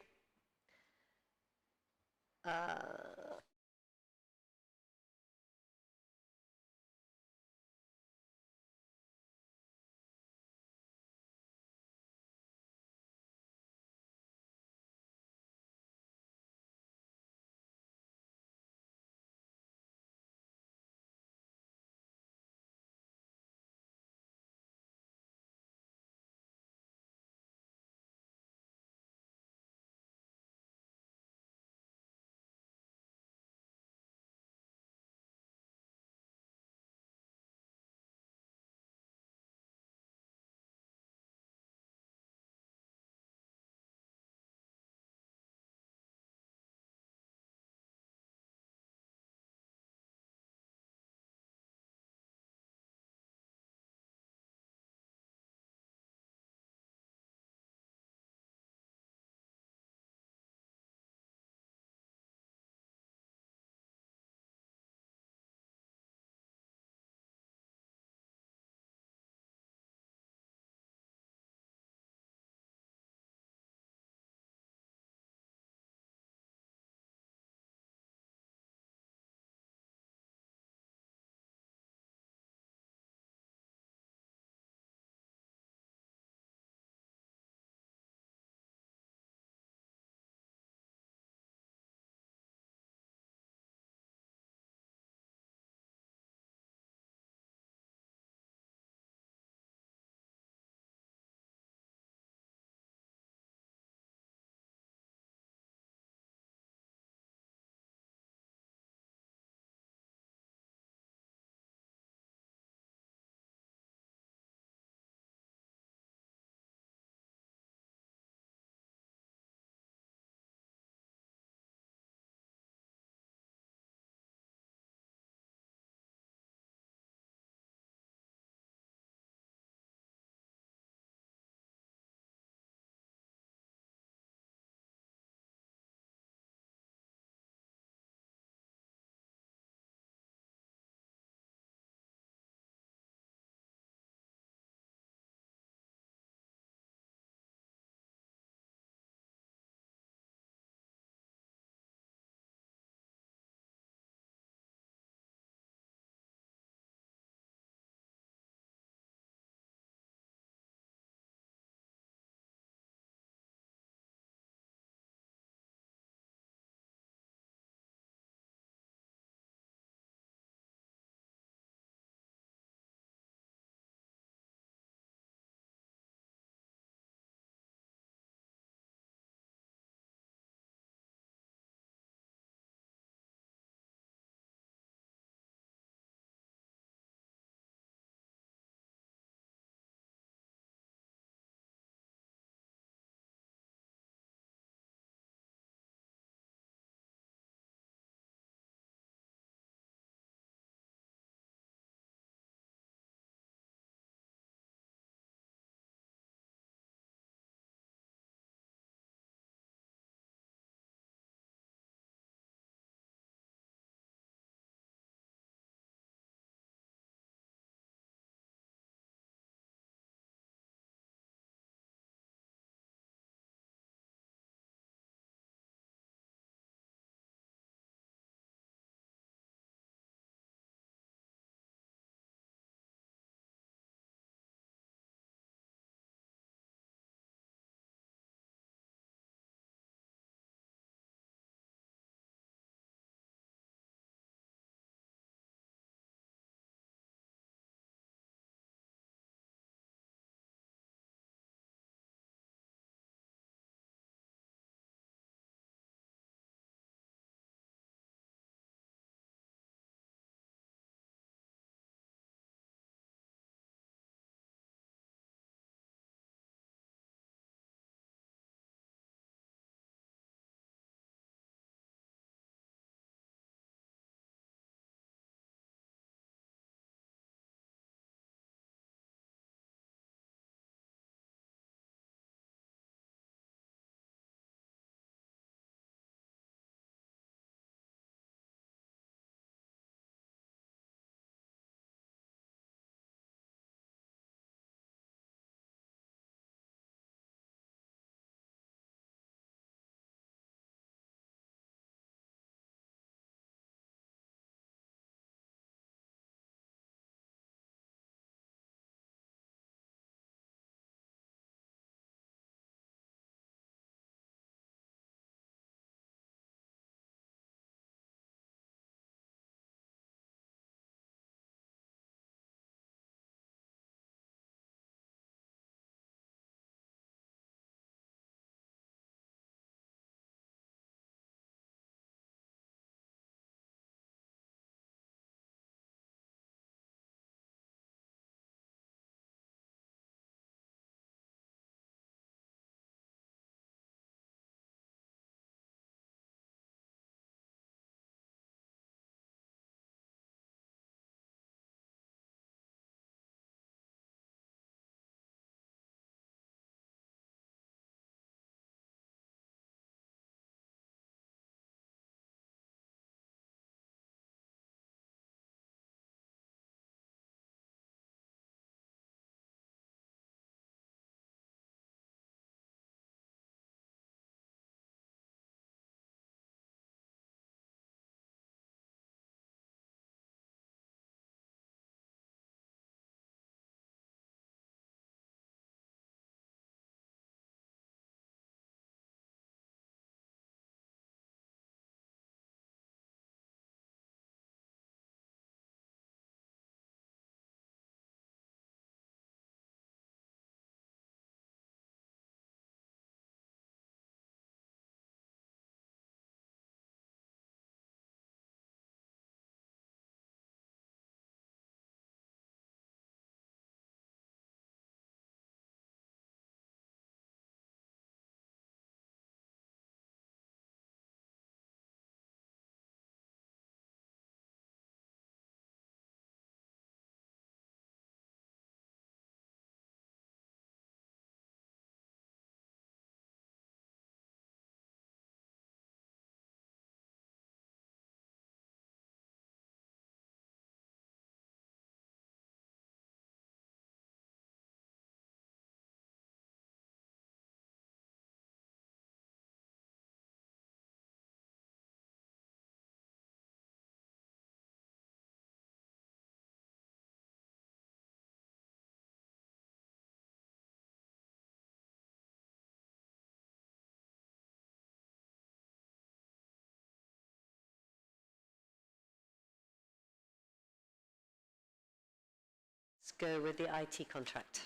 go with the IT contract.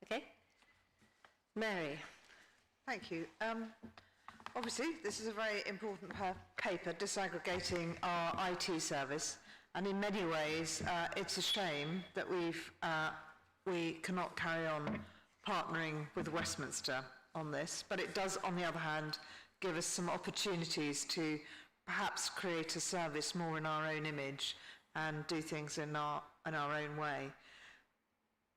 Okay? Mary. Thank you. Obviously, this is a very important paper, disaggregating our IT service, and in many ways, it's a shame that we cannot carry on partnering with Westminster on this, but it does, on the other hand, give us some opportunities to perhaps create a service more in our own image and do things in our own way.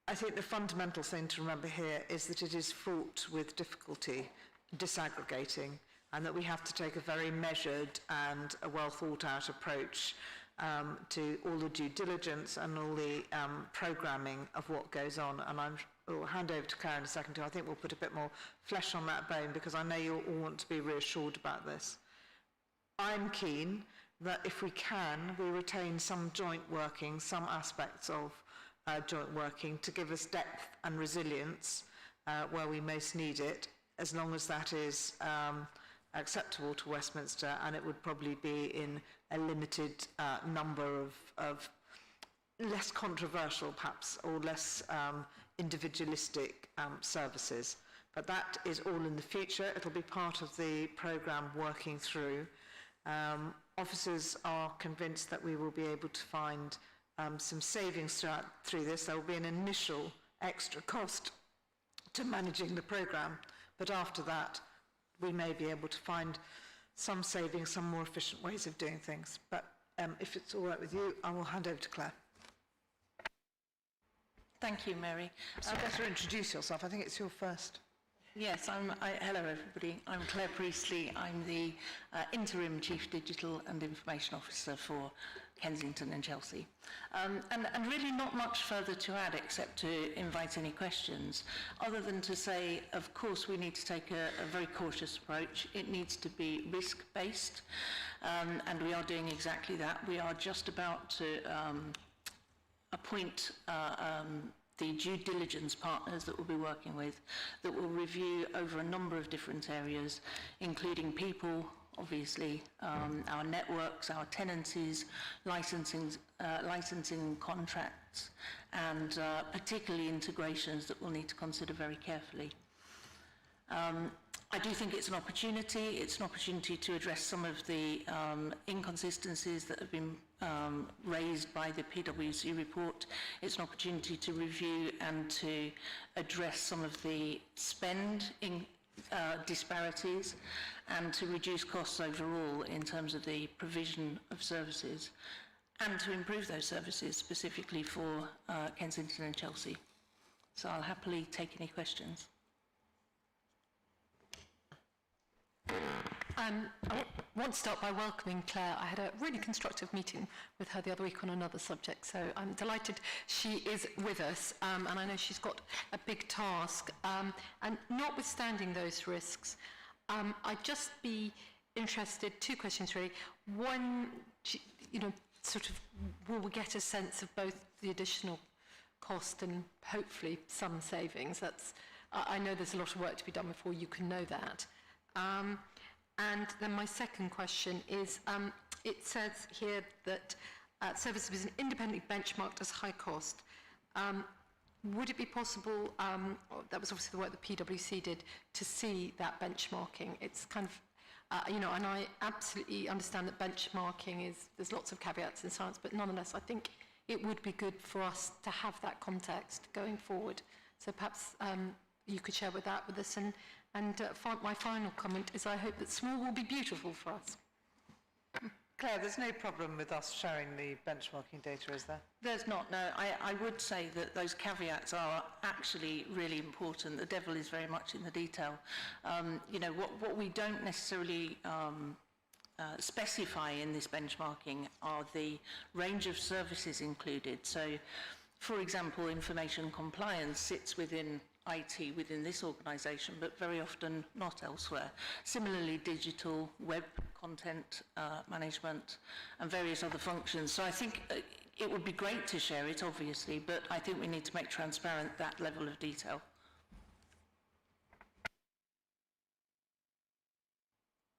I think the fundamental thing to remember here is that it is fraught with difficulty disaggregating, and that we have to take a very measured and a well thought out approach to all the due diligence and all the programming of what goes on. And I'll hand over to Claire in a second too. I think we'll put a bit more flesh on that bone, because I know you all want to be reassured about this. I'm keen that if we can, we retain some joint working, some aspects of joint working to give us depth and resilience where we most need it, as long as that is acceptable to Westminster, and it would probably be in a limited number of less controversial perhaps, or less individualistic services. But that is all in the future. It'll be part of the programme working through. Officers are convinced that we will be able to find some savings through this. There will be an initial extra cost to managing the programme, but after that we may be able to find some savings, some more efficient ways of doing things. But if it's all right with you, I will hand over to Claire. Thank you, Mary. So better introduce yourself. I think it's your first. Yes, hello everybody. I'm Claire Priestley. I'm the Interim Chief Digital and Information Officer for Kensington and Chelsea. And really not much further to add except to invite any questions, other than to say, of course, we need to take a very cautious approach. It needs to be risk-based, and we are doing exactly that. We are just about to appoint the due diligence partners that we'll be working with, that will review over a number of different areas, including people, obviously, our networks, our tenancies, licensing contracts, and particularly integrations that we'll need to consider very carefully. I do think it's an opportunity. It's an opportunity to address some of the inconsistencies that have been raised by the PwC report. It's an opportunity to review and to address some of the spend disparities and to reduce costs overall in terms of the provision of services, and to improve those services specifically for Kensington and Chelsea. So I'll happily take any questions. I want to start by welcoming Claire. I had a really constructive meeting with her the other week on another subject, so I'm delighted she is with us, and I know she's got a big task. And notwithstanding those risks, I'd just be interested, two questions really. One, sort of, will we get a sense of both the additional cost and hopefully some savings? I know there's a lot of work to be done before you can know that. And then my second question is, it says here that services was independently benchmarked as high cost. Would it be possible, that was obviously the work that PwC did, to see that benchmarking? It's kind of, and I absolutely understand that benchmarking there's lots of caveats in science, but nonetheless, I think it would be good for us to have that context going forward. So perhaps you could share that with us. And my final comment is I hope that small will be beautiful for us. Claire, there's no problem with us sharing the benchmarking data, is there? There's not, no. I would say that those caveats are actually really important. The devil is very much in the detail. What we don't necessarily specify in this benchmarking are the range of services included. So, for example, information compliance sits within IT within this organisation, but very often not elsewhere. Similarly, digital, web content management, and various other functions. So I think it would be great to share it, obviously, but I think we need to make transparent that level of detail.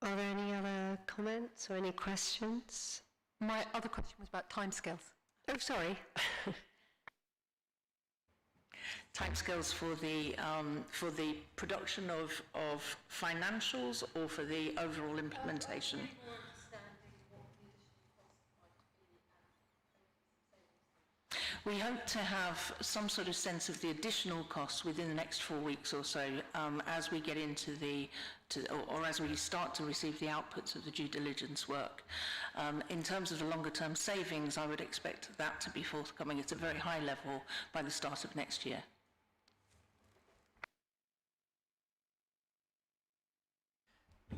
Are there any other comments or any questions? My other question was about timescales. Oh, sorry. timescales for the production of financials or for the overall implementation? We hope to have some sort of sense of the additional costs within the next 4 weeks or so as we get into or as we start to receive the outputs of the due diligence work. In terms of the longer term savings, I would expect that to be forthcoming at a very high level by the start of next year.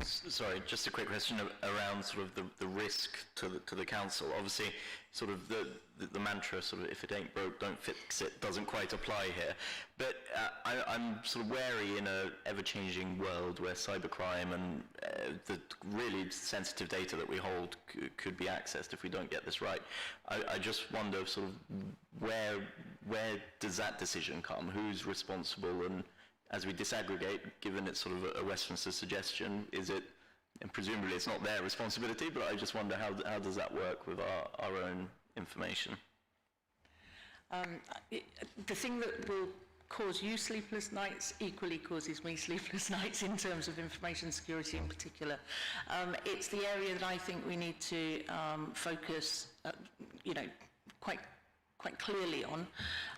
Sorry, just a quick question around sort of the risk to the council. Obviously, sort of the mantra, sort of if it ain't broke, don't fix it, doesn't quite apply here. But I'm sort of wary in a ever-changing world where cybercrime and the really sensitive data that we hold could be accessed if we don't get this right. I just wonder sort of where does that decision come? Who's responsible? And as we disaggregate, given it's sort of a Westminster suggestion, is it, and presumably it's not their responsibility, but I just wonder how does that work with our own information? The thing that will cause you sleepless nights equally causes me sleepless nights in terms of information security in particular. It's the area that I think we need to focus, quite clearly on,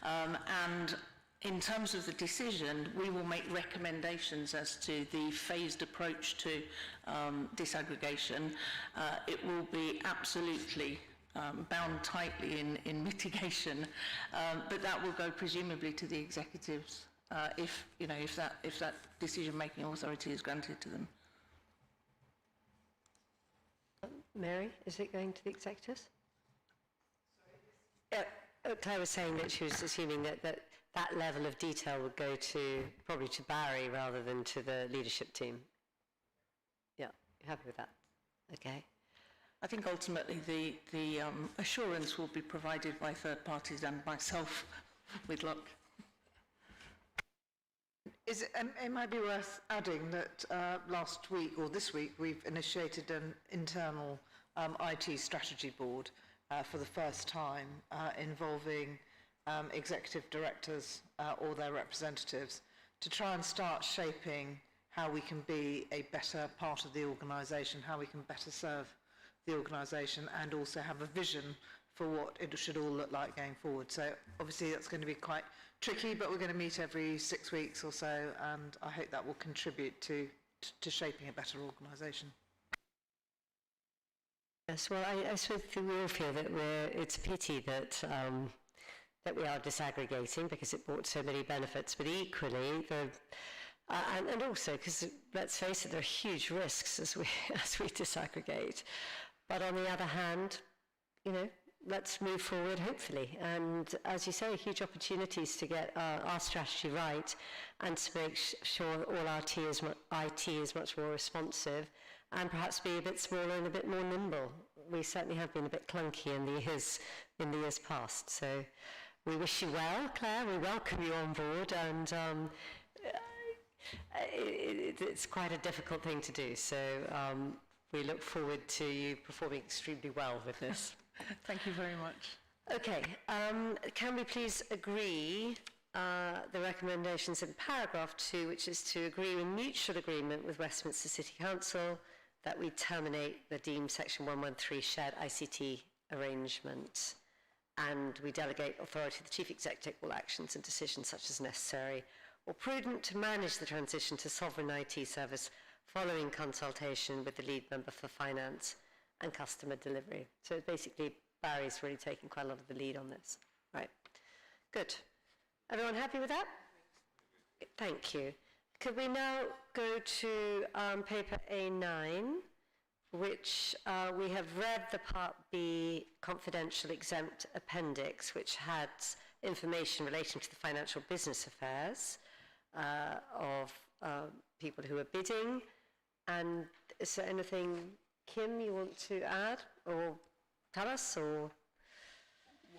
and in terms of the decision, we will make recommendations as to the phased approach to disaggregation. It will be absolutely bound tightly in mitigation, but that will go presumably to the executives if that decision-making authority is granted to them. Mary, is it going to the executives? Claire was saying that she was assuming that level of detail would go probably to Barry rather than to the leadership team. Yeah, you happy with that? Okay. I think ultimately the assurance will be provided by third parties and myself, with luck. It might be worth adding that last week or this week we've initiated an internal IT strategy board for the first time involving executive directors or their representatives to try and start shaping how we can be a better part of the organisation, how we can better serve the organisation, and also have a vision for what it should all look like going forward. So obviously that's going to be quite tricky, but we're going to meet every 6 weeks or so, and I hope that will contribute to shaping a better organisation. Yes, well, I suppose we all feel that it's a pity that we are disaggregating because it brought so many benefits, but equally, and also because, let's face it, there are huge risks as we disaggregate. But on the other hand, let's move forward, hopefully. And as you say, huge opportunities to get our strategy right and to make sure all our IT is much more responsive and perhaps be a bit smaller and a bit more nimble. We certainly have been a bit clunky in the years past. So we wish you well, Claire. We welcome you on board, and it's quite a difficult thing to do. So we look forward to you performing extremely well with this. Thank you very much. Okay, can we please agree the recommendations in paragraph 2, which is to agree in mutual agreement with Westminster City Council that we terminate the deemed section 113 shared ICT arrangement, and we delegate authority to the Chief Executive all actions and decisions such as necessary or prudent to manage the transition to sovereign IT service following consultation with the lead member for finance and customer delivery. So basically, Barry's really taking quite a lot of the lead on this. Right, good. Everyone happy with that? Thank you. Could we now go to paper A9, which we have read the Part B confidential exempt appendix, which had information relating to the financial business affairs of people who are bidding. And is there anything, Kim, you want to add or tell us? Or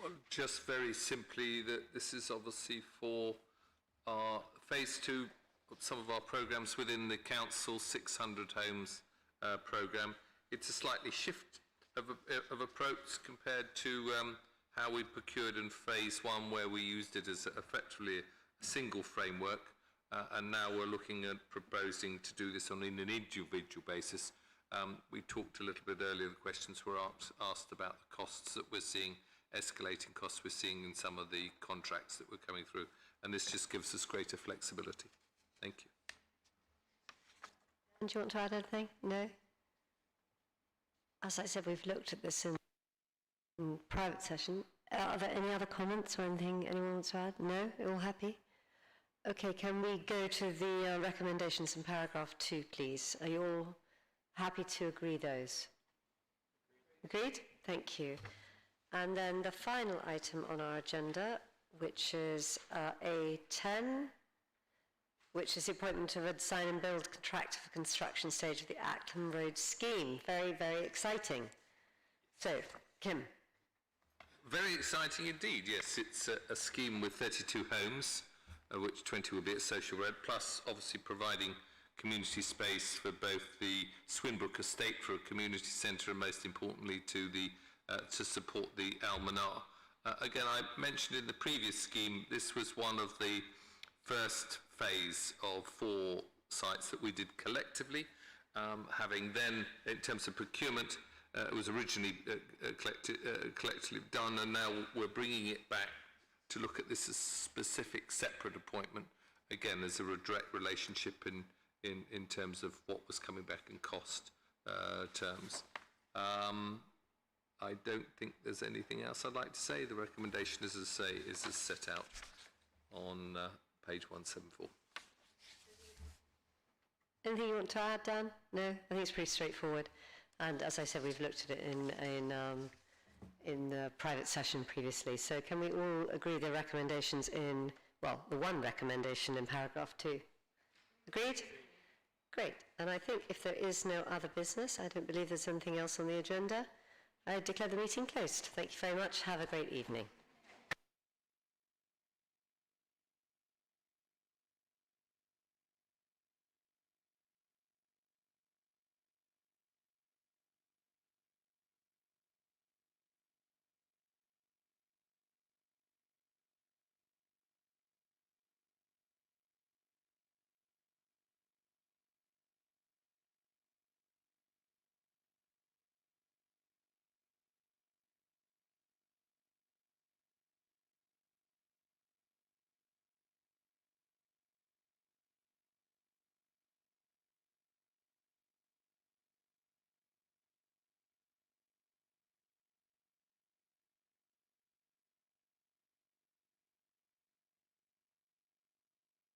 Well, just very simply that this is obviously for our phase 2 of some of our programmes within the council 600 homes programme. It's a slightly shift of approach compared to how we procured in phase 1, where we used it as effectively single framework, and now we're looking at proposing to do this on an individual basis. We talked a little bit earlier, the questions were asked about the costs that we're seeing, escalating costs we're seeing in some of the contracts that were coming through, and this just gives us greater flexibility. Thank you. Do you want to add anything? No? As I said, we've looked at this in private session. Are there any other comments or anything anyone wants to add? No? You're all happy? Okay, can we go to the recommendations in paragraph 2, please? Are you all happy to agree those? Agreed? Thank you. And then the final item on our agenda, which is A10, which is the appointment of a design and build contractor for construction stage of the Acklam Road scheme. Very, very exciting. So, Kim. Very exciting indeed, yes. It's a scheme with 32 homes, of which 20 will be at Social Road, plus obviously providing community space for both the Swinbrook estate for a community centre and most importantly to support the Almanar. Again, I mentioned in the previous scheme, this was one of the first phase of 4 sites that we did collectively, having then, in terms of procurement, it was originally collectively done, and now we're bringing it back to look at this as a specific separate appointment, again, as a direct relationship in terms of what was coming back in cost terms. I don't think there's anything else I'd like to say. The recommendation, as I say, is as set out on page 174. Anything you want to add, Dan? No? I think it's pretty straightforward. And as I said, we've looked at it in the private session previously. So can we all agree the recommendations in, well, the one recommendation in paragraph 2? Agreed? Great. And I think if there is no other business, I don't believe there's anything else on the agenda, I declare the meeting closed. Thank you very much. Have a great evening.